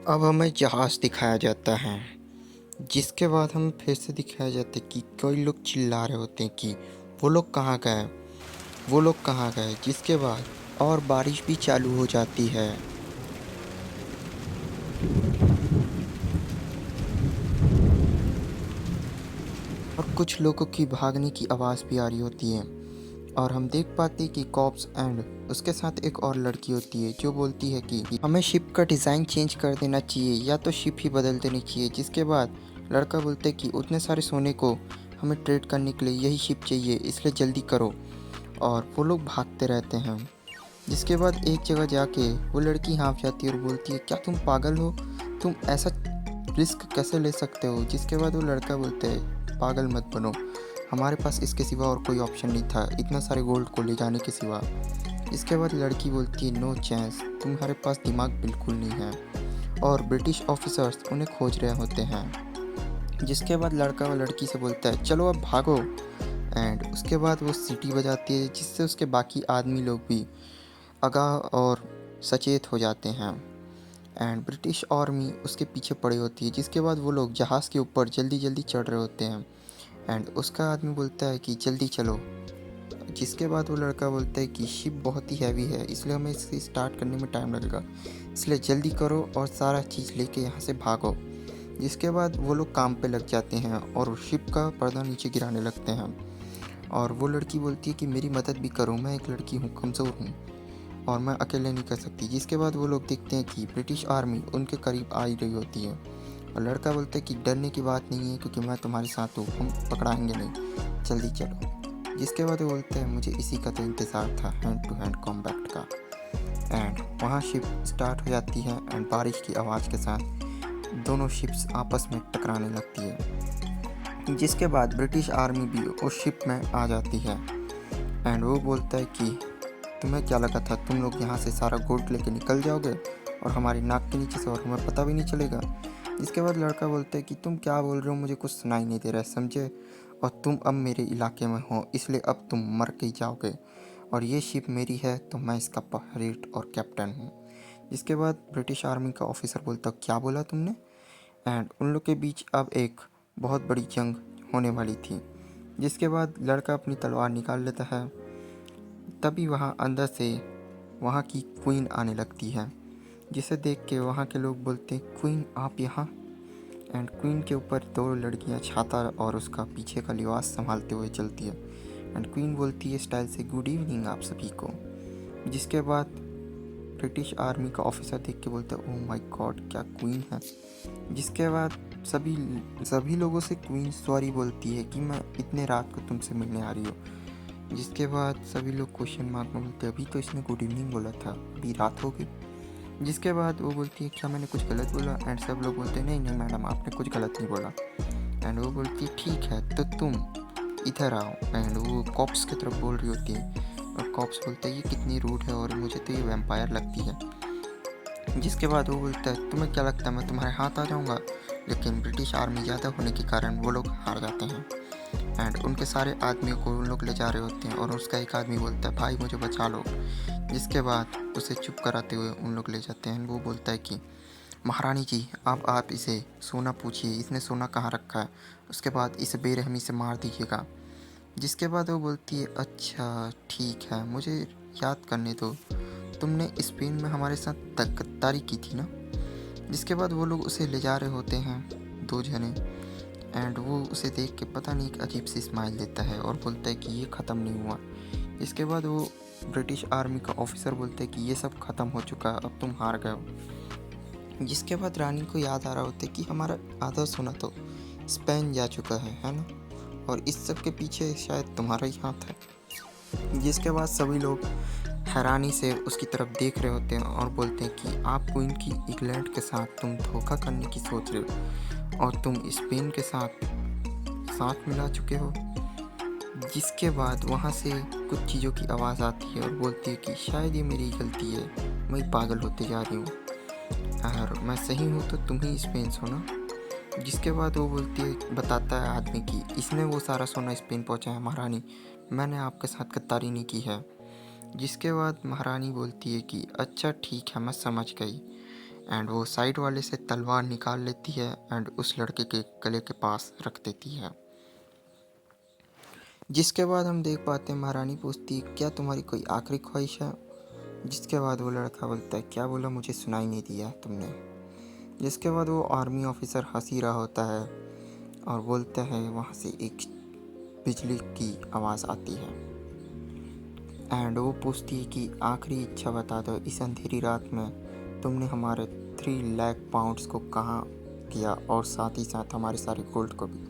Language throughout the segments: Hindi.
अब हमें जहाज़ दिखाया जाता है, जिसके बाद हमें फिर से दिखाया जाता है कि कई लोग चिल्ला रहे होते हैं कि वो लोग कहाँ गए, वो लोग कहाँ गए, जिसके बाद और बारिश भी चालू हो जाती है और कुछ लोगों की भागने की आवाज़ भी आ रही होती है। और हम देख पाते हैं कि कॉप्स एंड उसके साथ एक और लड़की होती है जो बोलती है कि हमें शिप का डिज़ाइन चेंज कर देना चाहिए या तो शिप ही बदल देनी चाहिए। जिसके बाद लड़का बोलता है कि उतने सारे सोने को हमें ट्रेड करने के लिए यही शिप चाहिए, इसलिए जल्दी करो। और वो लोग भागते रहते हैं। जिसके बाद एक जगह जाके वो लड़की हाँफ जाती है और बोलती है, क्या तुम पागल हो, तुम ऐसा रिस्क कैसे ले सकते हो। जिसके बाद वो लड़का बोलता है, पागल मत बनो, हमारे पास इसके सिवा और कोई ऑप्शन नहीं था इतना सारे गोल्ड को ले जाने के सिवा। इसके बाद लड़की बोलती है, नो चांस, तुम्हारे पास दिमाग बिल्कुल नहीं है। और ब्रिटिश ऑफिसर्स उन्हें खोज रहे होते हैं। जिसके बाद लड़का वो लड़की से बोलता है, चलो अब भागो। एंड उसके बाद वो सीटी बजाती है जिससे उसके बाकी आदमी लोग भी आगाह और सचेत हो जाते हैं। एंड ब्रिटिश आर्मी उसके पीछे पड़ी होती है। जिसके बाद वो लोग जहाज़ के ऊपर जल्दी जल्दी चढ़ रहे होते हैं। एंड उसका आदमी बोलता है कि जल्दी चलो। जिसके बाद वो लड़का बोलता है कि शिप बहुत ही हैवी है, इसलिए हमें इसे स्टार्ट करने में टाइम लगेगा, इसलिए जल्दी करो और सारा चीज़ लेके यहाँ से भागो। जिसके बाद वो लोग काम पे लग जाते हैं और शिप का पर्दा नीचे गिराने लगते हैं। और वो लड़की बोलती है कि मेरी मदद भी करो, मैं एक लड़की हूँ, कमज़ोर हूँ और मैं अकेले नहीं कर सकती। जिसके बाद वो लोग देखते हैं कि ब्रिटिश आर्मी उनके करीब आ ही रही होती है। और लड़का बोलता है कि डरने की बात नहीं है क्योंकि मैं तुम्हारे साथ हूँ, हम पकड़ाएंगे नहीं, जल्दी चलो। जिसके बाद वो बोलता है, मुझे इसी का तो इंतज़ार था, हैंड टू हैंड कॉम्बैट का। एंड वहाँ शिप स्टार्ट हो जाती है एंड बारिश की आवाज़ के साथ दोनों शिप्स आपस में टकराने लगती है। जिसके बाद ब्रिटिश आर्मी भी उस शिप में आ जाती है। एंड वो बोलता है कि तुम्हें क्या लगा था तुम लोग यहाँ से सारा गोल्ड लेके निकल जाओगे और हमारी नाक के नीचे से और हमें पता भी नहीं चलेगा। इसके बाद लड़का बोलता है कि तुम क्या बोल रहे हो, मुझे कुछ सुनाई नहीं दे रहा है, समझे, और तुम अब मेरे इलाके में हो, इसलिए अब तुम मर के ही जाओगे और ये शिप मेरी है तो मैं इसका पायलट और कैप्टन हूँ। इसके बाद ब्रिटिश आर्मी का ऑफिसर बोलता, क्या बोला तुमने। एंड उन लोग के बीच अब एक बहुत बड़ी जंग होने वाली थी। जिसके बाद लड़का अपनी तलवार निकाल लेता है। तभी वहाँ अंदर से वहाँ की क्वीन आने लगती है, जिसे देख के वहाँ के लोग बोलते हैं, क्वीन आप यहाँ। एंड क्वीन के ऊपर दो लड़कियाँ छाता और उसका पीछे का लिबास संभालते हुए चलती है। एंड क्वीन बोलती है स्टाइल से, गुड इवनिंग आप सभी को। जिसके बाद ब्रिटिश आर्मी का ऑफिसर देख के बोलता है, ओह माय गॉड, क्या क्वीन है। जिसके बाद सभी सभी लोगों से क्वीन सॉरी बोलती है कि मैं इतने रात को तुमसे मिलने आ रही हूँ। जिसके बाद सभी लोग क्वेश्चन मार्क में बोलते हैं, अभी तो इसने गुड इवनिंग बोला था, अभी रात हो गई। जिसके बाद वो बोलती है, क्या मैंने कुछ गलत बोला। एंड सब लोग बोलते हैं, नहीं नहीं मैडम, आपने कुछ गलत नहीं बोला। एंड वो बोलती है, ठीक है तो तुम इधर आओ। एंड वो कॉप्स की तरफ बोल रही होती है और कॉप्स बोलता है, ये कितनी रूड है और मुझे तो ये वैम्पायर लगती है। जिसके बाद वो बोलता है, तुम्हें क्या लगता है मैं तुम्हारे हाथ आ जाऊँगा। लेकिन ब्रिटिश आर्मी ज़्यादा होने के कारण वो लोग हार जाते हैं। एंड उनके सारे आदमियों को उन लोग ले जा रहे होते हैं और उसका एक आदमी बोलता है, भाई मुझे बचा लो। जिसके बाद उसे चुप कराते हुए उन लोग ले जाते हैं। वो बोलता है कि महारानी जी, अब आप इसे सोना पूछिए, इसने सोना कहाँ रखा है, उसके बाद इसे बेरहमी से मार दीजिएगा। जिसके बाद वो बोलती है, अच्छा ठीक है, मुझे याद करने दो, तुमने स्पेन में हमारे साथ गद्दारी की थी ना। जिसके बाद वो लोग उसे ले जा रहे होते हैं, दो जने। एंड वो उसे देख के पता नहीं एक अजीब सी स्माइल देता है और बोलता है कि ये ख़त्म नहीं हुआ। इसके बाद वो ब्रिटिश आर्मी का ऑफिसर बोलता है कि ये सब ख़त्म हो चुका, अब तुम हार गए हो। जिसके बाद रानी को याद आ रहा होता है कि हमारा आधा सोना तो स्पेन जा चुका है ना, और इस सब के पीछे शायद तुम्हारा ही हाथ है। जिसके बाद सभी लोग हैरानी से उसकी तरफ देख रहे होते हैं और बोलते हैं कि आप क्वीन की इंग्लैंड के साथ तुम धोखा करने की सोच रहे हो और तुम स्पेन के साथ साथ मिला चुके हो। जिसके बाद वहाँ से कुछ चीज़ों की आवाज़ आती है और बोलती है कि शायद ये मेरी गलती है, मैं पागल होते जा रही हूँ और मैं सही हूँ तो तुम ही स्पेन सोना। जिसके बाद वो बोलती है, बताता है आदमी कि इसने वो सारा सोना स्पेन पहुँचाया महारानी, मैंने आपके साथ गद्दारी नहीं की है। जिसके बाद महारानी बोलती है कि अच्छा ठीक है, मैं समझ गई। एंड वो साइड वाले से तलवार निकाल लेती है एंड उस लड़के के गले के पास रख देती है। जिसके बाद हम देख पाते हैं महारानी पूछती है क्या तुम्हारी कोई आखिरी ख्वाहिश है। जिसके बाद वो लड़का बोलता है क्या बोला, मुझे सुनाई नहीं दिया तुमने। जिसके बाद वो आर्मी ऑफिसर हंस ही रहा होता है और बोलता है वहाँ से एक बिजली की आवाज़ आती है एंड वो पूछती है कि आखिरी इच्छा बता दो, इस अंधेरी रात में तुमने हमारे 3 लाख पाउंड्स को कहाँ किया और साथ ही साथ हमारे सारे गोल्ड को भी।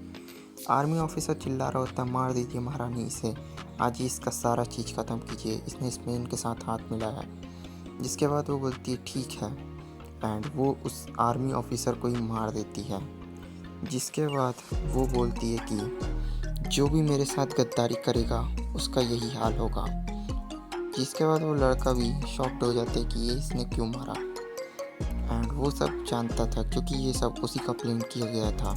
आर्मी ऑफिसर चिल्ला रहा होता है मार दीजिए महारानी इसे, आज ही इसका सारा चीज़ ख़त्म कीजिए, इसने स्पेन के साथ हाथ मिलाया है। जिसके बाद वो बोलती है ठीक है एंड वो उस आर्मी ऑफिसर को ही मार देती है। जिसके बाद वो बोलती है कि जो भी मेरे साथ गद्दारी करेगा उसका यही हाल होगा। जिसके बाद वो लड़का भी शॉक्ड हो जाता है कि ये इसने क्यों मारा एंड वो सब जानता था क्योंकि ये सब उसी का प्लान किया गया था।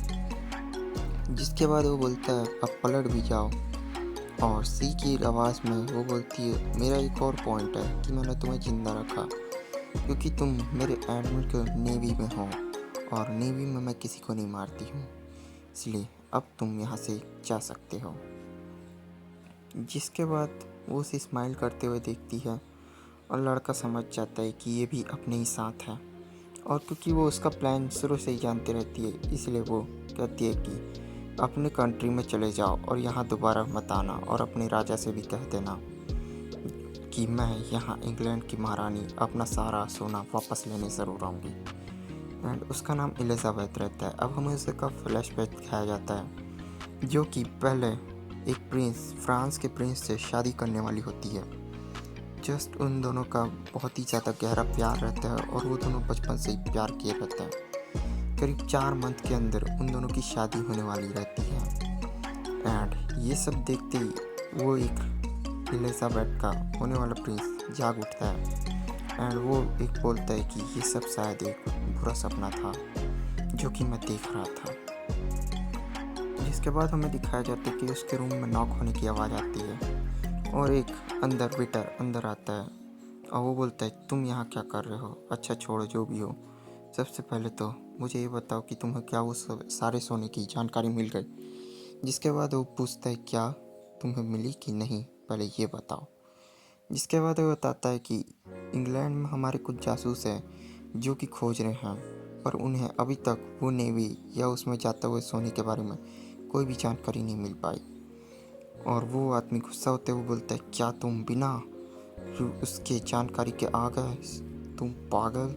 जिसके बाद वो बोलता है अब पलट भी जाओ और सी की आवाज़ में वो बोलती है मेरा एक और पॉइंट है कि मैंने तुम्हें ज़िंदा रखा क्योंकि तुम मेरे एडमिरल के नेवी में हो और नेवी में मैं किसी को नहीं मारती हूँ, इसलिए अब तुम यहाँ से जा सकते हो। जिसके बाद वो उसे स्माइल करते हुए देखती है और लड़का समझ जाता है कि ये भी अपने ही साथ है और क्योंकि वो उसका प्लान शुरू से ही जानती रहती है इसलिए वो कहती है कि अपने कंट्री में चले जाओ और यहाँ दोबारा मत आना और अपने राजा से भी कह देना कि मैं यहाँ इंग्लैंड की महारानी अपना सारा सोना वापस लेने ज़रूर आऊँगी। एंड उसका नाम एलिजाबेथ रहता है। अब हमें उसका फ्लैशबैक दिखाया जाता है जो कि पहले एक प्रिंस फ्रांस के प्रिंस से शादी करने वाली होती है। जस्ट उन दोनों का बहुत ही ज़्यादा गहरा प्यार रहता है और वो दोनों बचपन से ही प्यार किए रहते हैं। करीब 4 मंथ के अंदर उन दोनों की शादी होने वाली रहती है एंड ये सब देखते ही वो एक एलिजाबेथ का होने वाला प्रिंस जाग उठता है एंड वो एक बोलता है कि ये सब शायद एक बुरा सपना था जो कि मैं देख रहा था। जिसके बाद हमें दिखाया जाता है कि उसके रूम में नॉक होने की आवाज़ आती है और एक अंदर वेटर अंदर आता है और वो बोलता है तुम यहाँ क्या कर रहे हो। अच्छा छोड़ो जो भी हो, सबसे पहले तो मुझे ये बताओ कि तुम्हें क्या वो सारे सोने की जानकारी मिल गई। जिसके बाद वो पूछता है क्या तुम्हें मिली कि नहीं, पहले ये बताओ। जिसके बाद वो बताता है कि इंग्लैंड में हमारे कुछ जासूस हैं जो कि खोज रहे हैं पर उन्हें अभी तक वो नेवी या उसमें जाते हुए सोने के बारे में कोई भी जानकारी नहीं मिल पाई। और वो आदमी गुस्सा होते हुए बोलता है क्या तुम बिना उसके जानकारी के आ गए, तुम पागल,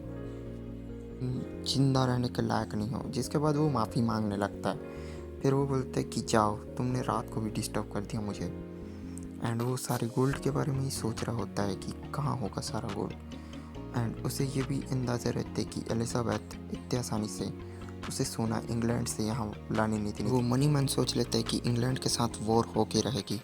जिंदा रहने के लायक नहीं हो। जिसके बाद वो माफ़ी मांगने लगता है। फिर वो बोलता है कि जाओ, तुमने रात को भी डिस्टर्ब कर दिया मुझे। एंड वो सारे गोल्ड के बारे में ही सोच रहा होता है कि कहाँ होगा सारा गोल्ड। एंड उसे ये भी अंदाज़ा रहता है कि एलिजाबेथ इतनी आसानी से उसे सोना इंग्लैंड से यहाँ लाने नहीं देगी। वो मनी मन सोच लेता है कि इंग्लैंड के साथ वॉर होके रहेगी।